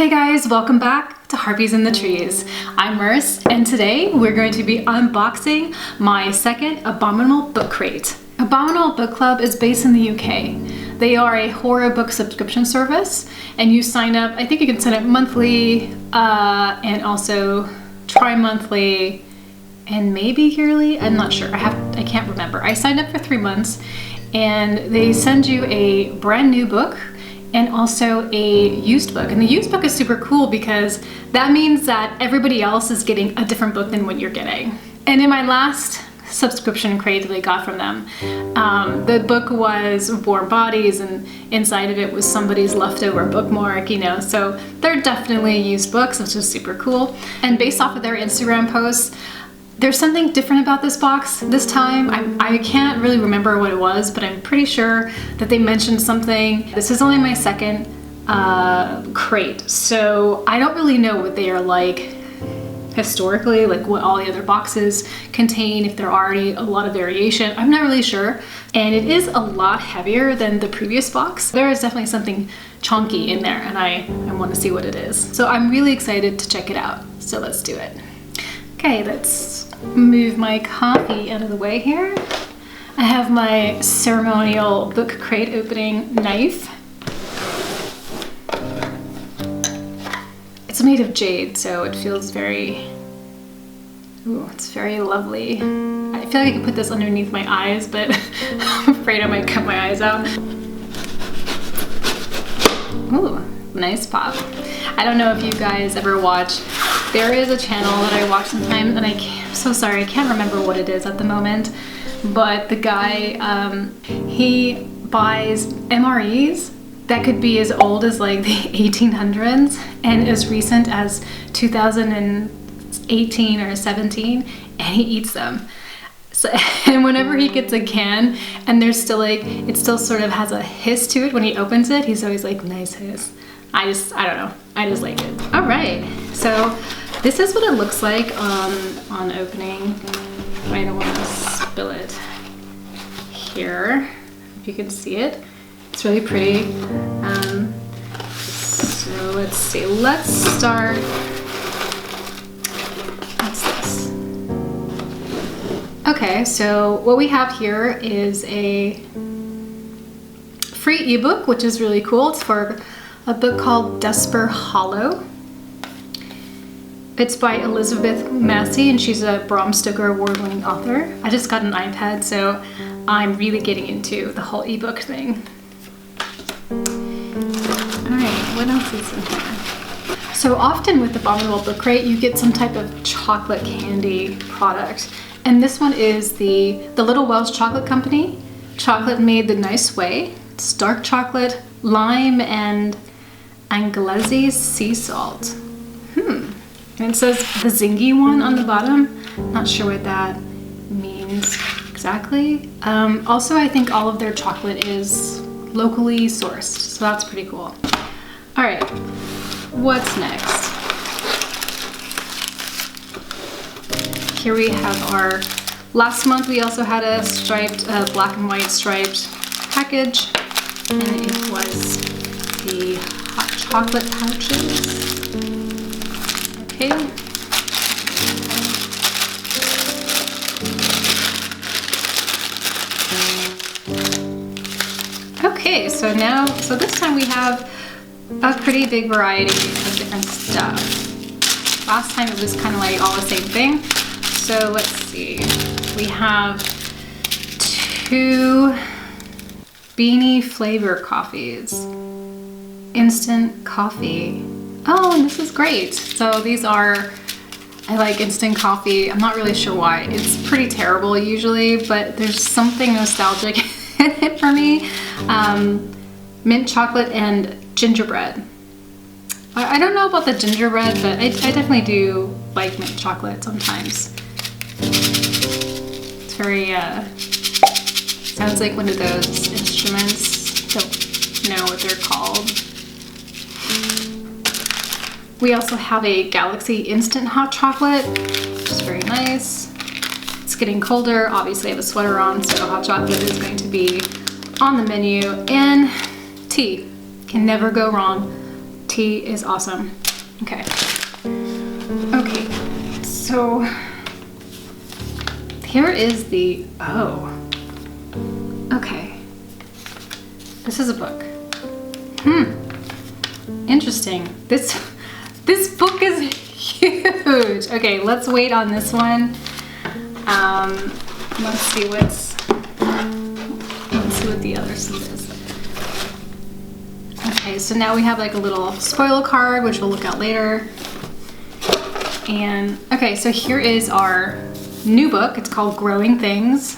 Hey guys, welcome back to Harpies in the Trees. I'm Merce, and today we're going to be unboxing my second Abominable book crate. Abominable Book Club is based in the UK. They are a horror book subscription service, and you sign up, I think you can sign up monthly, and also tri-monthly, and maybe yearly. I'm not sure, I can't remember. I signed up for 3 months, and they send you a brand new book and also a used book. And the used book is super cool because that means that everybody else is getting a different book than what you're getting. And in my last subscription crate that I got from them, the book was Warm Bodies, and inside of it was somebody's leftover bookmark, you know, so they're definitely used books, which is super cool. And based off of their Instagram posts, there's something different about this box this time. I can't really remember what it was, but I'm pretty sure that they mentioned something. This is only my second crate, so I don't really know what they are like historically, like what all the other boxes contain, if there are already a lot of variation. I'm not really sure. And it is a lot heavier than the previous box. There is definitely something chunky in there, and I want to see what it is. So I'm really excited to check it out. So let's do it. Okay, let's move my coffee out of the way here. I have my ceremonial book crate opening knife. It's made of jade, so it feels very, ooh, it's very lovely. I feel like I could put this underneath my eyes, but I'm afraid I might cut my eyes out. Ooh, nice pop. I don't know if you guys ever watch, there is a channel that I watch sometimes, and I'm so sorry, I can't remember what it is at the moment, but the guy, he buys MREs that could be as old as like the 1800s and as recent as 2018 or 17, and he eats them. So, and whenever he gets a can and there's still like, it still sort of has a hiss to it when he opens it, he's always like, nice hiss. I don't know, I just like it. All right, so this is what it looks like on opening. I don't want to spill it here, if you can see it. It's really pretty. So let's see, let's start, what's this? Okay, so what we have here is a free ebook, which is really cool. It's for a book called Desper Hollow. It's by Elizabeth Massey, and she's a Bram Stoker award-winning author. I just got an iPad, so I'm really getting into the whole ebook thing. Alright, what else is in here? So often with the Abominable Book Crate, you get some type of chocolate candy product. And this one is the Little Welsh Chocolate Company. Chocolate made the nice way. It's dark chocolate, lime, and Anglese sea salt. And it says the zingy one on the bottom. Not sure what that means exactly. Also, I think all of their chocolate is locally sourced, so that's pretty cool. All right, what's next? Here we have our, last month we also had a striped, black and white striped package, and it was the hot chocolate pouches. Okay. Okay, so this time we have a pretty big variety of different stuff. Last time it was kind of like all the same thing. So let's see, we have 2 beanie flavor coffees. Instant coffee. Oh, and this is great. So these are, I like instant coffee. I'm not really sure why. It's pretty terrible usually, but there's something nostalgic in it for me. Mint chocolate and gingerbread. I don't know about the gingerbread, but I definitely do like mint chocolate sometimes. It's very, sounds like one of those instruments. Don't know what they're called. We also have a Galaxy Instant Hot Chocolate, which is very nice. It's getting colder. Obviously I have a sweater on, so hot chocolate is going to be on the menu. And tea. Can never go wrong. tea is awesome. Okay. Okay, so here is the, oh, okay. This is a book. Interesting. This book is huge. Okay, let's wait on this one. Let's see what the other seat is. Okay, so now we have like a little spoiler card, which we'll look at later. And okay, so here is our new book. It's called Growing Things.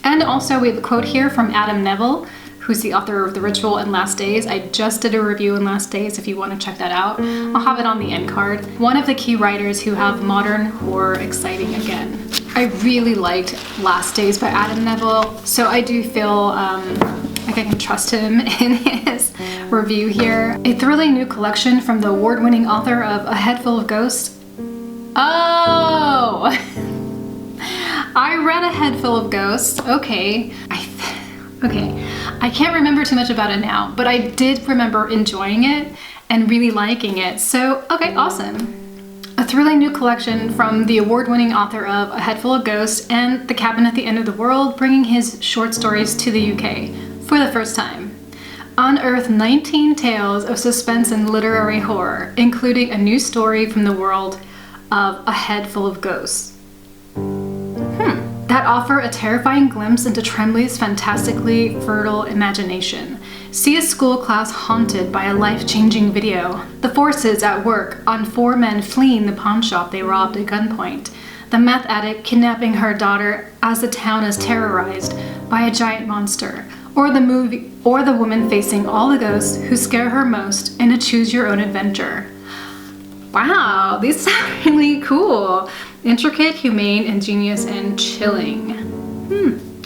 And also we have a quote here from Abominable, who's the author of The Ritual and Last Days. I just did a review in Last Days if you want to check that out. I'll have it on the end card. One of the key writers who have modern horror exciting again. I really liked Last Days by Abominable, so I do feel like I can trust him in his review here. A thrilling new collection from the award-winning author of A Head Full of Ghosts. Oh! I read A Head Full of Ghosts. Okay. Okay. I can't remember too much about it now, but I did remember enjoying it and really liking it. So, okay, awesome. A thrilling new collection from the award-winning author of A Head Full of Ghosts and The Cabin at the End of the World, bringing his short stories to the UK for the first time. Unearth 19 tales of suspense and literary horror, including a new story from the world of A Head Full of Ghosts. That offer a terrifying glimpse into Tremblay's fantastically fertile imagination. See a school class haunted by a life-changing video. The forces at work on 4 men fleeing the pawn shop they robbed at gunpoint. The meth addict kidnapping her daughter as the town is terrorized by a giant monster. Or the woman facing all the ghosts who scare her most in a choose-your-own-adventure. Wow, these sound really cool. Intricate, humane, ingenious, and chilling.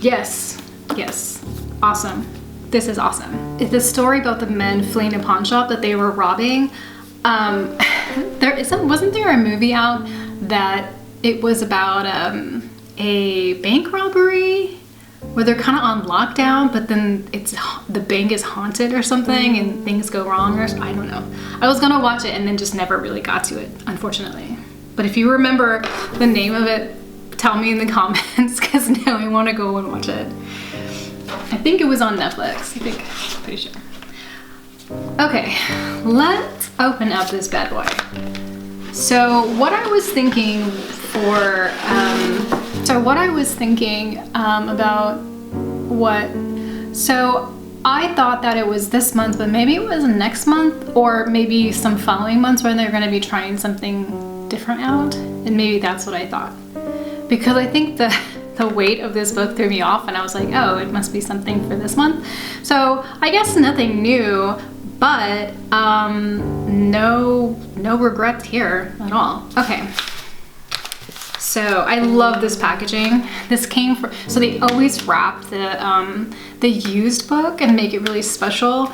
Yes, yes, awesome. This is awesome. It's a story about the men fleeing a pawn shop that they were robbing. Wasn't there a movie out that it was about a bank robbery where they're kind of on lockdown, but then the bank is haunted or something and things go wrong, or I don't know. I was gonna watch it and then just never really got to it, unfortunately. But if you remember the name of it, tell me in the comments, because now I want to go and watch it. I think it was on Netflix. Pretty sure. Okay, let's open up this bad boy. So what I was thinking about so I thought that it was this month, but maybe it was next month, or maybe some following months when they're going to be trying something different out, and maybe that's what I thought, because I think the weight of this book threw me off, and I was like, oh, it must be something for this month. So I guess nothing new, but no regrets here at all. Okay, so I love this packaging. This came from, so they always wrap the used book and make it really special.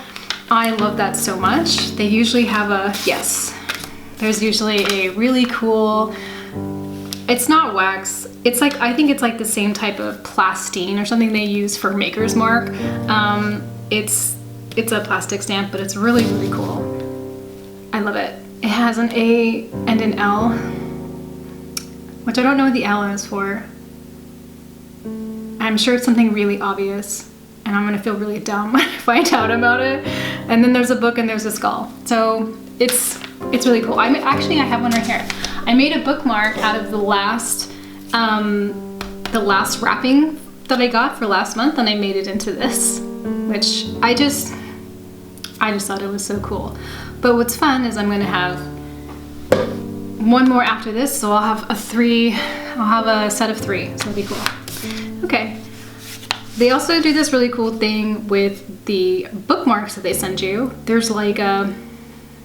I love that so much. They usually have there's usually a really cool, it's not wax, it's like, I think it's like the same type of plastine or something they use for Maker's Mark. It's a plastic stamp, but it's really, really cool. I love it. It has an A and an L, which I don't know what the L is for. I'm sure it's something really obvious, and I'm gonna feel really dumb when I find out about it. And then there's a book and there's a skull. So it's really cool. I have one right here. I made a bookmark out of the last wrapping that I got for last month, and I made it into this, which I just thought it was so cool. But what's fun is I'm gonna have one more after this, so I'll have a set of 3, so it'll be cool. Okay. They also do this really cool thing with the bookmarks that they send you. There's like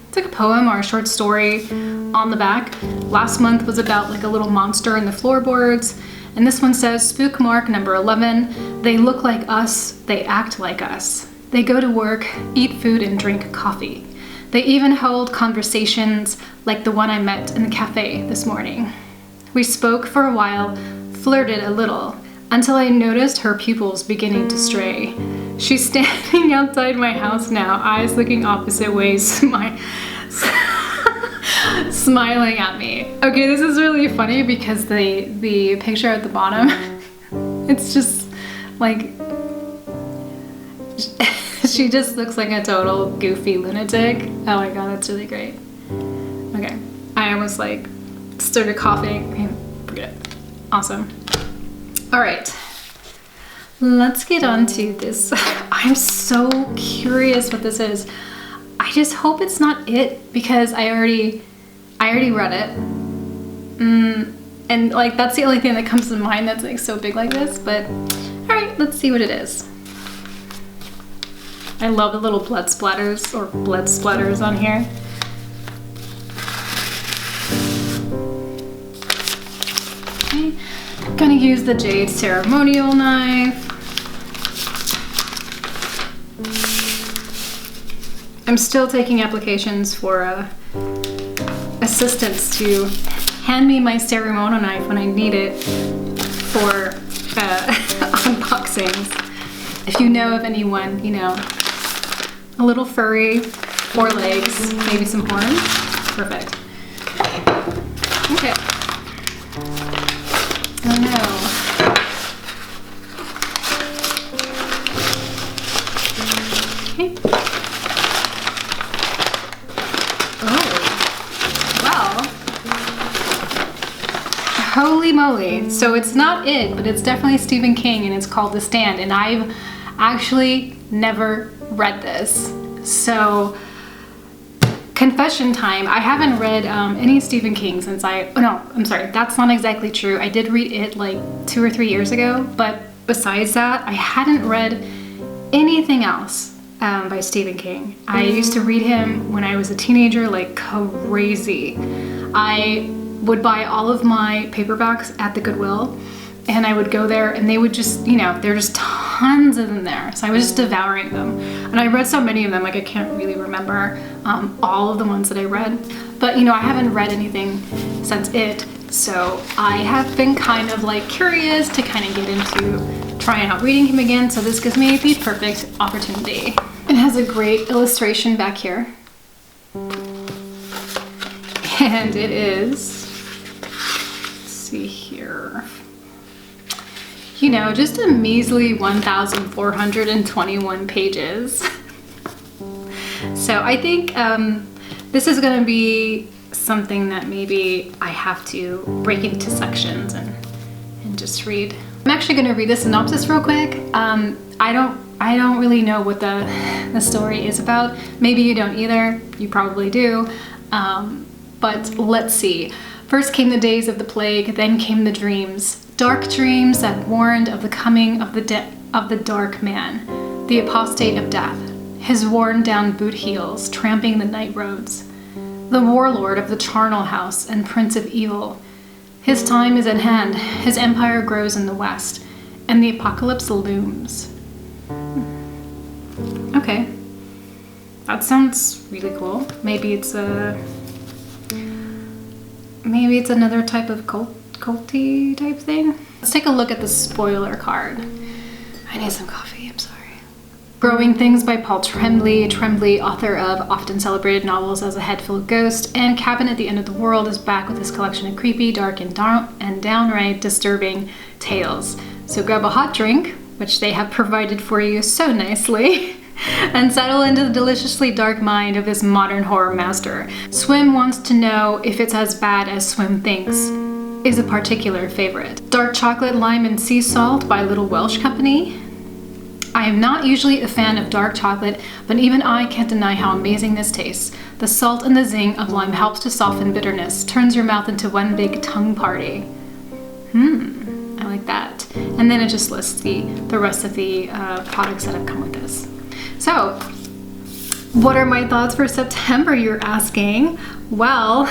it's like a poem or a short story on the back. Last month was about like a little monster in the floorboards, and this one says, spook mark number 11, they look like us, they act like us. They go to work, eat food, and drink coffee. They even hold conversations like the one I met in the cafe this morning. We spoke for a while, flirted a little, until I noticed her pupils beginning to stray. She's standing outside my house now, eyes looking opposite ways, smiling at me. Okay, this is really funny because the picture at the bottom, it's just like, she just looks like a total goofy lunatic. Oh my god, that's really great. Okay, I almost like started coughing. Okay, forget it. Awesome. All right, let's get on to this. I'm so curious what this is. I just hope it's not it because I already read it. And like that's the only thing that comes to mind that's like so big like this, but all right, let's see what it is. I love the little blood splatters on here. Okay. I'm gonna use the jade ceremonial knife. I'm still taking applications for assistants to hand me my ceremonial knife when I need it for unboxings. If you know of anyone, you know, a little furry, 4 legs, maybe some horns. Perfect. Okay. Oh no. Okay. Oh. Well. Holy moly. So it's not it, but it's definitely Stephen King and it's called The Stand. And I've actually never read this. So confession time, I haven't read any Stephen King since I'm sorry, that's not exactly true. I did read it like 2 or 3 years ago, but besides that, I hadn't read anything else by Stephen King. I used to read him when I was a teenager like crazy. I would buy all of my paperbacks at the Goodwill and I would go there and they would just, you know, there are just tons of them there. So I was just devouring them. And I read so many of them, like I can't really remember all of the ones that I read. But, you know, I haven't read anything since it. So I have been kind of like curious to kind of get into trying out reading him again. So this gives me the perfect opportunity. It has a great illustration back here. And it is, let's see here, you know, just a measly 1,421 pages. So I think this is going to be something that maybe I have to break into sections and just read. I'm actually going to read the synopsis real quick. I don't really know what the story is about. Maybe you don't either. You probably do. But let's see. First came the days of the plague, then came the dreams. Dark dreams that warned of the coming of the dark man, the apostate of death, his worn-down boot heels tramping the night roads, the warlord of the charnel house and prince of evil. His time is at hand, his empire grows in the west, and the apocalypse looms. Okay, that sounds really cool. Maybe it's another type of culty type thing. Let's take a look at the spoiler card. I need some coffee, I'm sorry. Growing Things by Paul Tremblay. Tremblay, author of often celebrated novels as A Head Full of Ghosts and Cabin at the End of the World, is back with his collection of creepy, dark, and downright disturbing tales. So grab a hot drink, which they have provided for you so nicely, and settle into the deliciously dark mind of this modern horror master. Swim wants to know if it's as bad as Swim thinks is a particular favorite. Dark Chocolate, Lime, and Sea Salt by Little Welsh Company. I am not usually a fan of dark chocolate, but even I can't deny how amazing this tastes. The salt and the zing of lime helps to soften bitterness, turns your mouth into one big tongue party. I like that. And then it just lists the rest of the products that have come with this. So, what are my thoughts for September, you're asking? Well,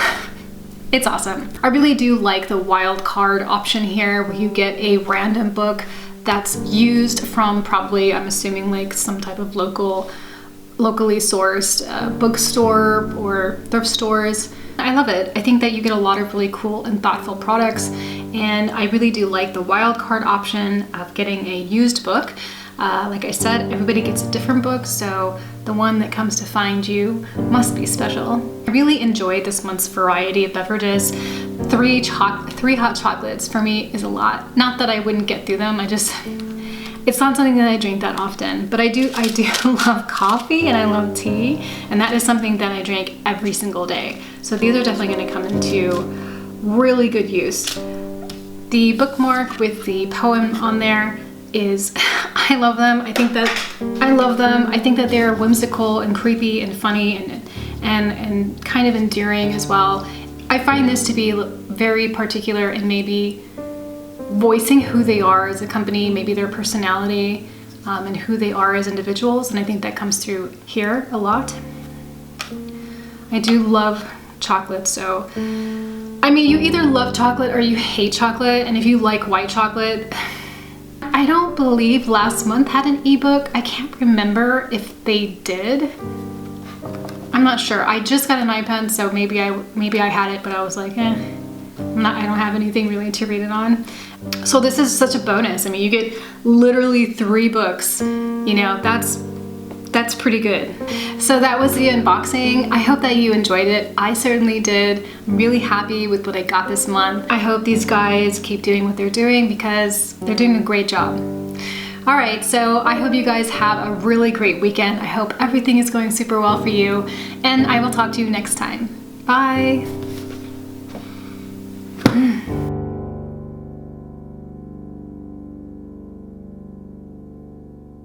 it's awesome. I really do like the wild card option here, where you get a random book that's used from probably, I'm assuming, like some type of locally sourced bookstore or thrift stores. I love it. I think that you get a lot of really cool and thoughtful products, and I really do like the wild card option of getting a used book. Like I said, everybody gets a different book, so the one that comes to find you must be special. I really enjoyed this month's variety of beverages. Three hot chocolates for me is a lot. Not that I wouldn't get through them, it's not something that I drink that often, but I do love coffee and I love tea, and that is something that I drink every single day. So these are definitely going to come into really good use. The bookmark with the poem on there is, I love them. I think that they're whimsical and creepy and funny and kind of endearing as well. I find this to be very particular in maybe voicing who they are as a company, maybe their personality, and who they are as individuals, and I think that comes through here a lot. I do love chocolate, so I mean, you either love chocolate or you hate chocolate, and if you like white chocolate, I don't believe last month had an ebook. I can't remember if they did. I'm not sure. I just got an iPad, so maybe I had it, but I was like, I don't have anything really to read it on. So this is such a bonus. I mean, you get literally 3 books, you know, that's pretty good. So that was the unboxing. I hope that you enjoyed it. I certainly did. I'm really happy with what I got this month. I hope these guys keep doing what they're doing because they're doing a great job. All right, so I hope you guys have a really great weekend. I hope everything is going super well for you, and I will talk to you next time. Bye.